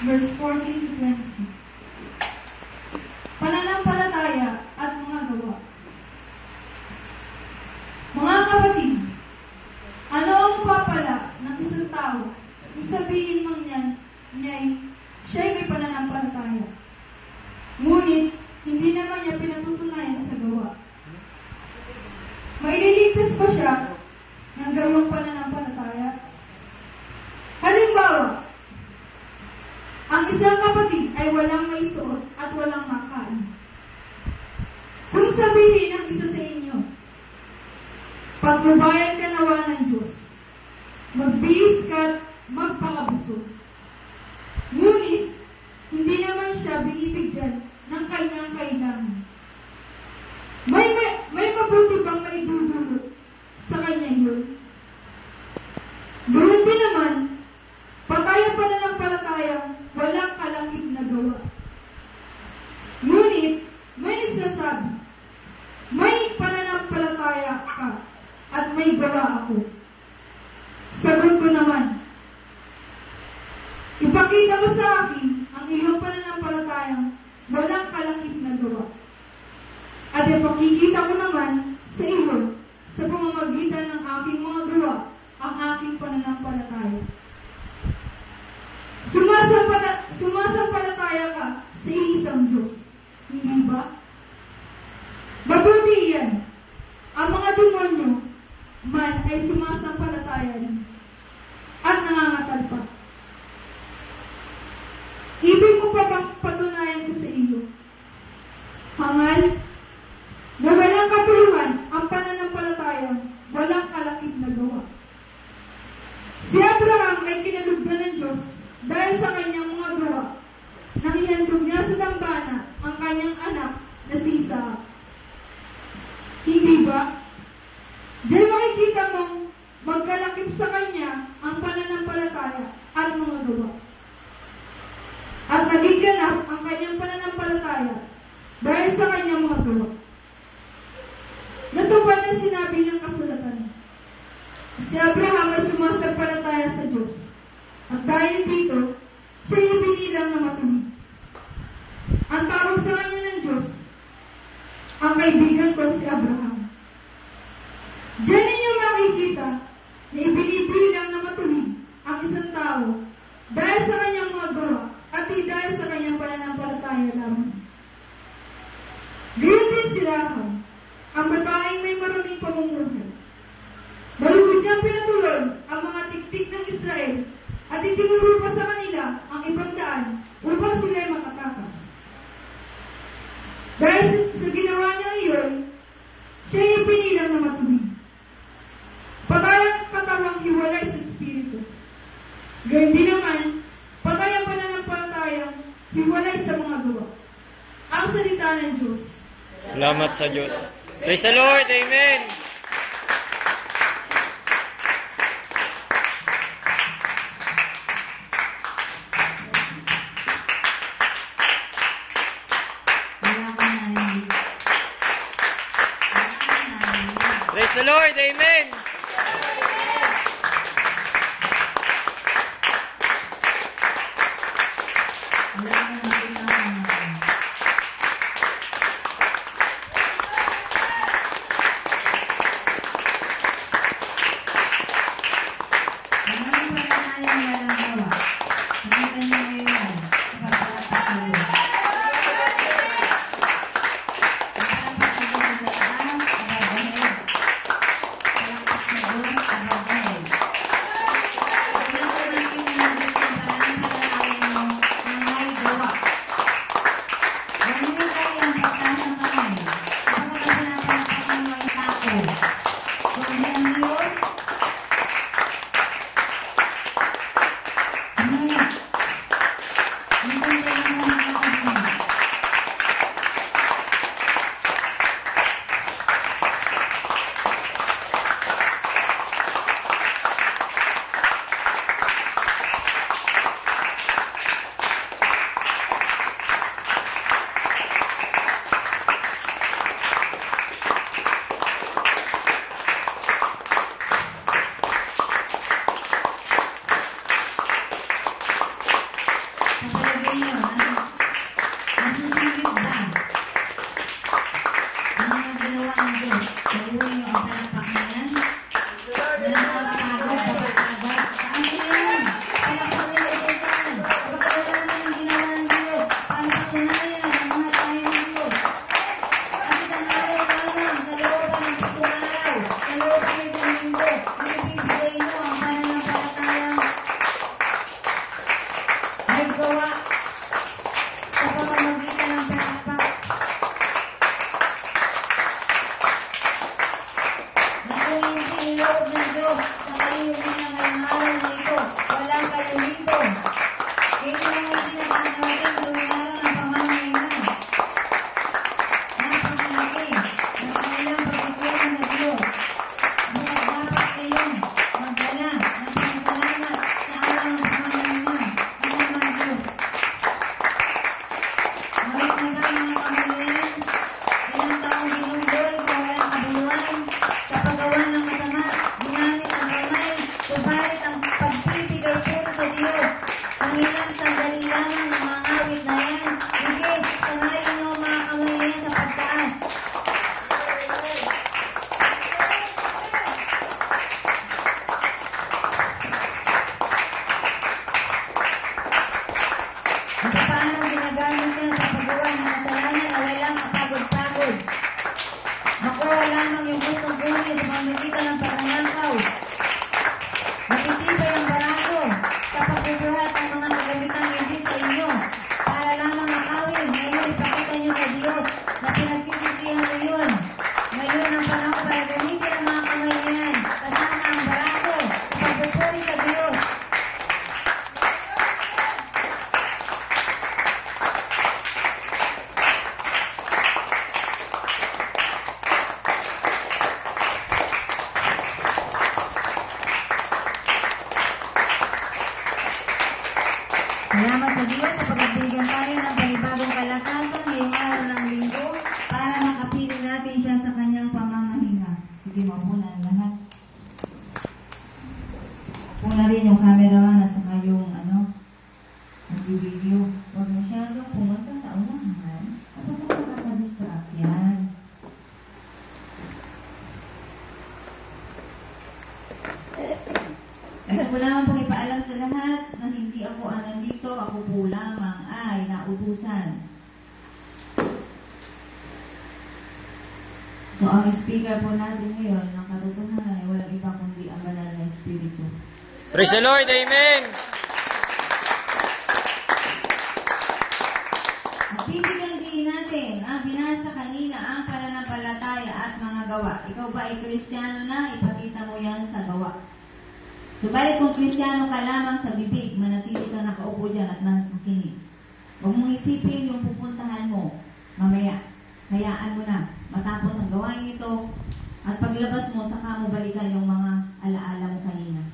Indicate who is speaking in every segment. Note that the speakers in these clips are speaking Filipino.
Speaker 1: verse 14 to 26. Pananampalataya at mga gawa. Mga kapatid, ano ang papala ng isang tao kung sabihin mo siya'y may pananampalataya, ngunit hindi naman niya pinatutunayan sa gawa? Maililigtas pa siya ng gawang pananampalataya? Halimbawa, ang isang kapatid ay walang maisuot at walang makain. Kung sabihin ng isa sa inyo, pagbabayan ka nawa ng Diyos, magbihis ka at magpakabusog, ngunit hindi naman siya binibigyan ng kanyang kailangan, may mabuti bang maidudulot sa kanya yun? Ganoon din naman, patay ang pananampalatayang walang kalakip na gawa. Ngunit, may nagsasabi, may pananampalataya ka at may gawa ako. Sagot ko naman, ipakita mo sa akin ang iyong pananampalatayang walang kalakip na gawa. At ipakikita ko naman sa iyo sa pamamagitan ng aking mga gawa ang aking pananampalataya. Sumasampalataya ka sa isang Diyos, hindi ba? Mabuti yan. Ang mga demonyo man ay sumasampalataya rin at nangangatal pa. Ibig mo pa bang patunayan ko sa iyo, hangal, na walang katuluhan ang pananampalatayang walang kalakip na gawa? Si Abraham ay kinalugdan ng Diyos dahil sa kanyang mga gawa nang ihandog niya sa dambana ang kanyang anak na si Isaac. Hindi ba? Diyan makikita mong magkalakip sa kanya ang pananampalataya at mga gawa. At naging ganap ang kanyang pananampalataya dahil sa kanyang mga gawa. Natupad ang sinabi ng kasulatan. Si Abraham ay sumasampalataya sa Diyos. At dahil dito, siya ibinilang na matuwid. Ang tawag sa kanya ng Diyos, ang kaibigan ko si Abraham. Diyan ninyo makikita na ibinibilang na matuwid ang isang tao dahil sa kanyang mga gawa at di dahil sa kanyang pananampalataya lamang. Gayon din si Rahab, ang babaeng may maruming pamumuhay. Malugod niyang pinatuloy ang mga tiktik ng Israel at itinuro pa sa kanila ang ibang daan upang sila'y makatakas. Dahil sa ginawa niya iyon, siya ay pinilang na matuwid. Patay ang katawang hiwalay sa Espiritu. Gayon din naman, patay ang pananampalatayang hiwalay sa mga gawa. Ang salita ng Diyos.
Speaker 2: Salamat sa Diyos. Praise the Lord. Amen. Praise the Lord. Amen.
Speaker 3: inyo, nasusunod ba? Ang mga ginawa ng Diyos, gawin nyo ang palapak na yan? Nakakapagod, nakakapagod. Saan yun? Palapak nila ito dyan. Kapag wala naman yung ginawa ng Diyos, paano patunayan ang mga tayo ng Diyos? At isang araw lamang, sa looban ng 7 araw, sa looban ng 1 linggo, ibibigay nyo ang pananampalatayang may gawa sa pamamagitan ng palapak. Nakulitin loob ng Diyos sa kalimutan ng ngayong araw na ito, walang kalulito. Ito ang may sinasabi natin gawin araw ng pamamagitan. Napakalaki ng kanilang pagkikulang na Diyos. Kaya dapat kayong magdala ng pagkalamat sa araw ng pamamagitan. Salamat Diyos. Ngunit na mga pamilyan, ilang taong ginunggol sa walang kabuluhan, sa paggawa ng masama, ginamit ang kamay, subalit ang pagpipigay puro sa Diyos. Ang ilang sandali lamang ng mga awit na yan, sige, samayin mo mga kamay na yan sa pagtaas. At paano ginagamit yan sa paggawa ng kasalanan na walang kapagod-pagod. Makuha lamang yung butong buhay sa pamamagitan ng pagnanakaw. Matitibay ang barato sa pagbubuhat ng mga kagamitan hindi sa inyo. Para lamang makawin, ngayon ipakita nyo kay Diyos na pinagkisisihan mo yun. Ngayon ang panahon para gamitin ang mga kamay na yan. Kasama ang barato sa pagpupuri sa Diyos. Salamat sa Diyos sa pagbibigyan tayo ng panibagong kalakasan ngayong araw ng linggo para makapili natin siya sa kanyang pamamahinga. Sige, maupo na ang lahat. Upo na rin yung cameraman at saka yung nag-video. Huwag masyadong pumunta sa unahan kapag nakaka-distract yan. Gusto ko lamang pong ipaalam sa lahat na hindi ako ang nandito, ako po lamang ay nautusan. So, ang speaker po natin ngayon, ng katotohanan ay walang iba kundi ang banal na Espiritu.
Speaker 2: Praise the Lord. Amen.
Speaker 3: At bibigyan din natin ang binasa kanina ang pananampalataya at mga gawa. Ikaw ba ay Kristiyano na? Ipakita mo yan sa gawa. Subalit kung Kristiyano ka lamang sa bibig, manatili ka nakaupo dyan at nakikinig. Huwag mong isipin yung pupuntahan mo mamaya. Hayaan mo na. Matapos ang gawain ito, at paglabas mo, saka mo balikan yung mga alaala mo kanina.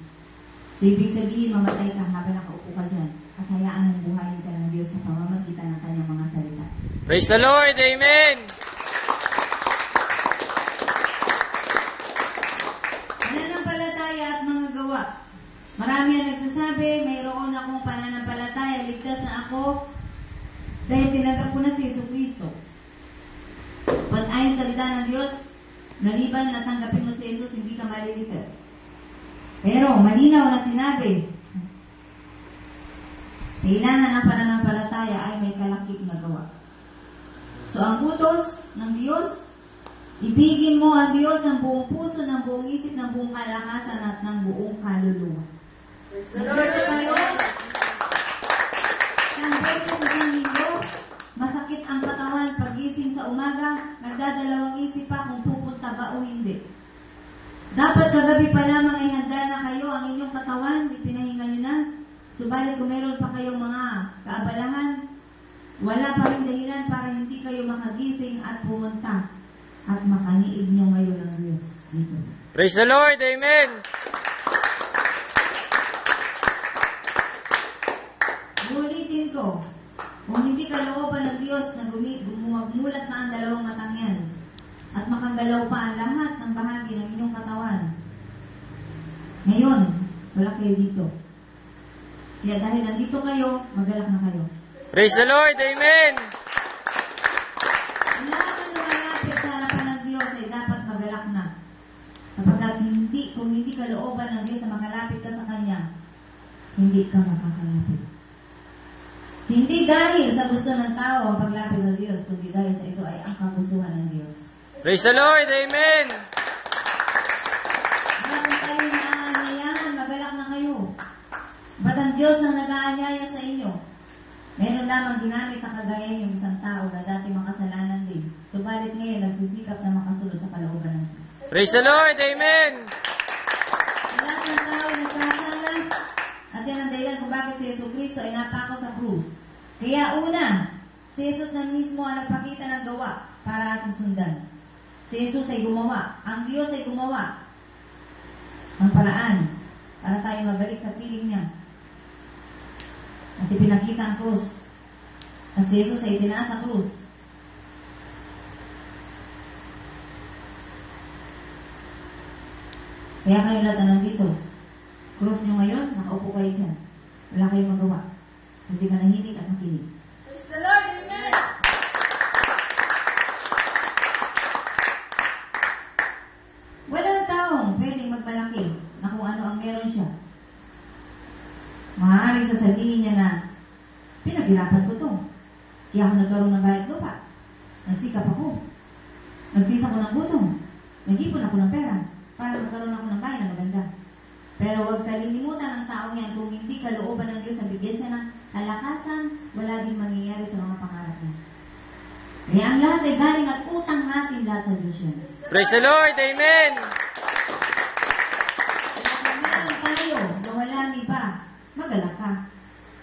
Speaker 3: So, ibig sabihin, mamatay ka habang nakaupo ka dyan. At hayaan mong buhayin ka ng Diyos sa pamamagitan ng kanyang mga salita.
Speaker 2: Praise the Lord. Amen.
Speaker 3: Pananampalataya at mga gawa. Marami ang nagsasabi, mayroon akong pananampalataya, ligtas na ako dahil tinanggap ko na si Jesucristo. Pag ayon sa salita ng Diyos, maliban na tanggapin mo si Jesus, hindi ka maliligtas. Pero malinaw na sinabi, kailangan ang pananampalataya ay may kalakip na gawa. So ang utos ng Diyos, ibigin mo ang Diyos ng buong puso, ng buong isip, ng buong kalakasan at ng buong kaluluwa. Nandito tayo. Siyempre kung isang linggo, masakit ang katawan pagising sa umaga, nagdadalawang isip pa kung pupunta ba o hindi. Dapat kagabi pa lamang ay handa na kayo ang inyong katawan, ipinahinga nyo na. Subalit kung meron pa kayong mga kaabalahan, wala pa rin dahilan para hindi kayo makagising at pumunta at makaniig nyo ngayon ang Diyos dito.
Speaker 2: Praise the Lord. Amen.
Speaker 3: Ulitin ko, kung hindi ka looban ng Diyos na gumagmulat na ang dalawang matang yan at makagalaw pa ang lahat ng bahagi ng inyong katawan, ngayon, wala kayo dito. Kaya dahil nandito kayo, magalak na kayo.
Speaker 2: Praise the Lord. Amen.
Speaker 3: Ang lahat ng lumalapit sa harapan ng Diyos ay dapat magalak na. Kapag kung hindi ka looban ng Diyos na makalapit ka sa Kanya, hindi ka makakalapit. Hindi dahil sa gusto ng tao ang paglapit ng Diyos, kundi dahil sa ito ay ang kagustuhan ng Diyos.
Speaker 2: Praise the Lord. Amen.
Speaker 3: Kung kayo naaanyayahan, magalak na kayo. Ba't ang Diyos ang nag-aanyaya sa inyo? Meron lamang ginamit na kagaya yung isang tao na dati makasalanan din. Subalit ngayon, nagsisikap na makasunod sa kalooban ng Diyos.
Speaker 2: Praise the Lord. Amen.
Speaker 3: Lahat ng tao ay nagkasala. At yan ang dahilan kung bakit si Jesucristo ay napako sa krus. Kaya una, si Jesus na mismo ang nagpakita ng gawa para ating sundan. Si Jesus ay gumawa. Ang Diyos ay gumawa ang paraan para tayo mabalik sa piling niya. At ipinakita ang krus. At si Jesus ay itinaas ang krus. Kaya kayo lahat na nandito. Krus nyo ngayon, nakaupo kayo dyan. Wala kayong magawa. Hindi manahimik at makinig.
Speaker 1: Praise the Lord. Amen.
Speaker 3: Walang taong pwedeng magmalaki na kung ano ang meron siya. Maaaring sasabihin niya na, pinaghirapan ko to. Kaya ako nagkaroon ng bayad lupa. Nagsikap ako. Nagtis ako ng gutom. Nag-ipon ako ng pera para magkaroon ako ng bahay na maganda. Pero huwag kalilimutan ng taong yan kung hindi kalooban ng Diyos sa bigyan siya ng kalakasan, wala din mangyayari sa mga pangarap niya. Kaya ang lahat ay galing at utang natin lahat sa Diyos yan.
Speaker 2: Praise the Lord. Amen.
Speaker 3: Kung meron tayo na wala ni ba, magalak ka.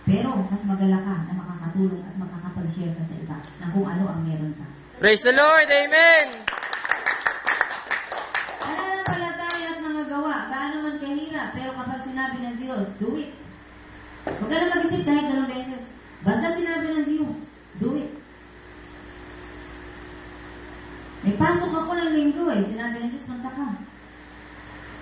Speaker 3: Pero mas magalak ka na makakatulong at makakapag-share ka sa iba na kung ano ang meron ka.
Speaker 2: Praise the Lord. Amen.
Speaker 3: Pananampalataya at mga gawa, gaano man kahirap, pero kapag sinabi ng Diyos, do it. Huwag ka na mag-isip kahit dalawang beses. Basta sinabi ng Diyos, do it. May pasok ako ng linggo eh. Sinabi ng Diyos, punta ka.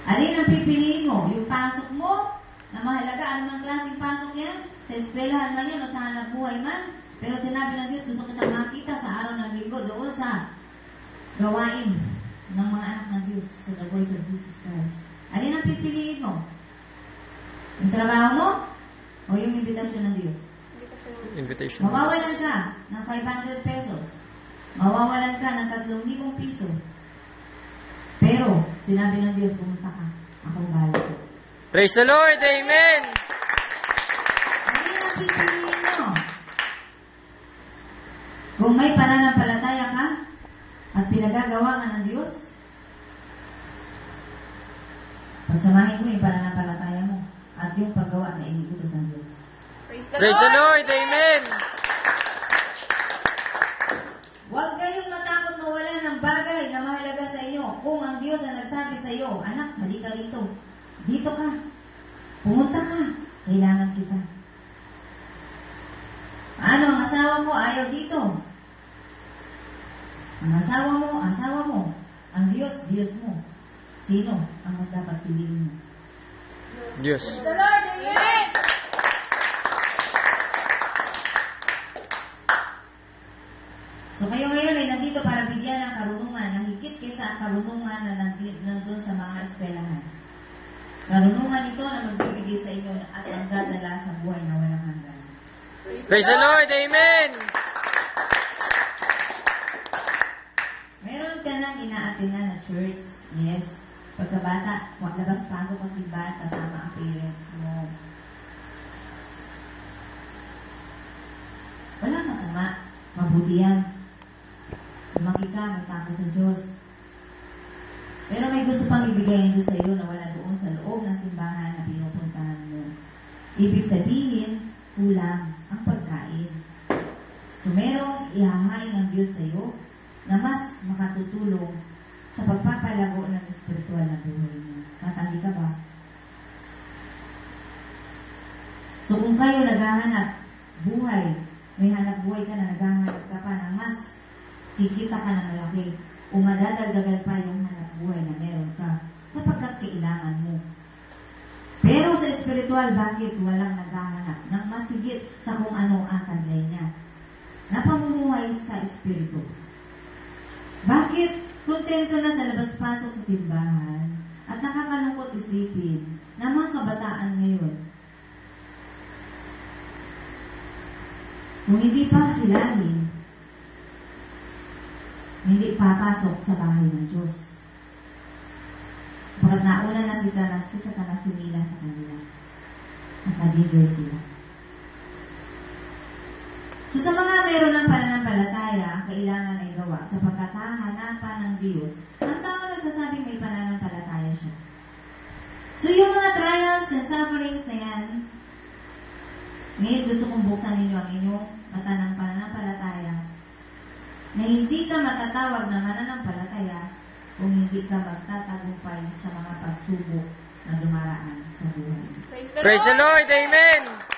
Speaker 3: Alin ang pipiliin mo? Yung pasok mo, na mahalaga, anumang klaseng pasok yan? Sa eskwelahan man yan o sa hanap buhay man? Pero sinabi ng Diyos, gusto kita makita sa araw ng linggo doon sa gawain ng mga anak ng Diyos sa the voice of Jesus Christ. Alin ang pipiliin mo? Yung trabaho mo? O yung invitasyon ng Diyos?
Speaker 2: Invitation.
Speaker 3: Mawawalan ka ng 500 pesos. Mawawalan ka ng 3,000 piso. Pero, sinabi ng Diyos, pumunta ka. Akong bahala ko.
Speaker 2: Praise the Lord. Amen.
Speaker 3: Alin ang pipiliin mo? Kung may pananampalataya ka at pinagagawa ka ng Diyos, pagsamahin mo yung pananampalataya mo at yung paggawa na iniutos ng Diyos.
Speaker 2: Praise the Lord. Amen.
Speaker 3: Huwag kayong matakot mawala ng bagay na mahalaga sa inyo kung ang Diyos ang nagsabi sa iyo, anak, halika rito. Dito ka. Pumunta ka. Kailangan kita. Ano, ang asawa mo ayaw dito. Ang asawa mo. Ang Diyos, Diyos mo. Sino ang mas dapat piliin mo?
Speaker 2: Diyos.
Speaker 1: The Lord. Amen.
Speaker 3: So kayo ngayon ay nandito para bigyan ng karunungan na higit kaysa ang karunungan na nandun sa mga eskwelahan. Karunungan ito na magbibigay sa inyo at ang dadala sa buhay na walang hanggan.
Speaker 2: Praise the Lord. Amen.
Speaker 3: Meron ka nang ina-attenan na church, yes. Pagkabata, labas-pasok ka simbahan kasama ang parents mo. Wala masama. Mabuti yan. Lumaki ka, magtako sa Diyos. Pero may gusto pang ibigay ang Diyos sa iyo na wala doon sa loob ng simbahan na pinupuntahan mo. Ibig sabihin, kulang ang pagkain. So merong ihahain ng Diyos sa iyo na mas makatutulong sa pagpapalago ng espiritual na buhay mo. Matandi ka ba? So kung kayo naghahanap buhay, may hanap buhay ka na naghahanap ka pa na mas kikita ka na malaki o madadagdagan pa yung hanap buhay na meron ka sapagkat kailangan mo. Pero sa espiritual, bakit walang naghahanap ng mas higit sa kung ano ang taglay niya? na pamumuhay sa Espiritu. Bakit kontento na sa labas-pasok sa simbahan at nakakalungkot isipin na mga kabataan ngayon kung hindi pa kilalin, hindi papasok sa bahay ng Diyos. Pagkat nauna na si Satanas sumila sa kanila. Nakaliver sila. So sa mga meron ng pananampalataya, ang kailangan ay gawa sa pagkakahanapan ng Diyos, ang tao nagsasabing may pananampalataya siya. So yung mga trials and sufferings na yan, ngayon gusto kong buksan ninyo ang inyong mata ng pananampalataya na hindi ka matatawag na mananampalataya kung hindi ka magtatagumpay sa mga pagsubok na dumaraan sa buhay.
Speaker 2: Praise the Lord! Amen!